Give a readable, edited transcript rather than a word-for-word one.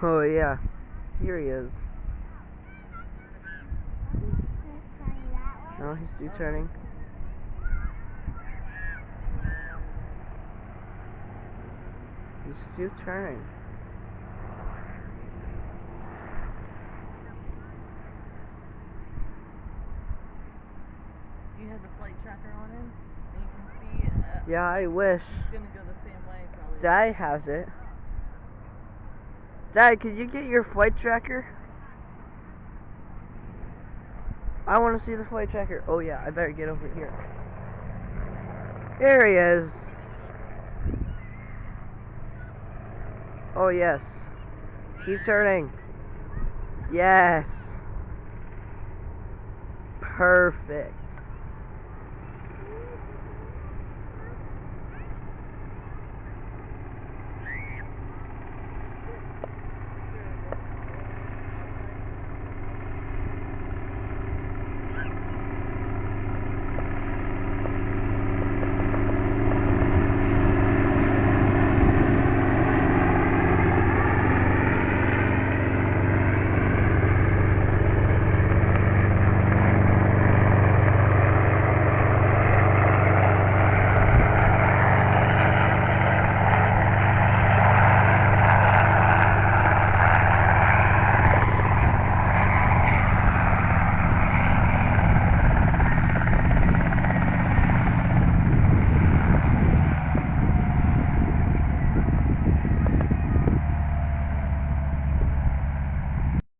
Oh yeah, here he is. No, he's still turning. He's still turning. You had the flight tracker on him, and you can see. Yeah, I wish. He's gonna go the same way probably. Dad has it. Dad, could you get your flight tracker? I want to see the flight tracker. Oh yeah, I better get over here. There he is. Oh yes. Keep turning. Yes. Perfect.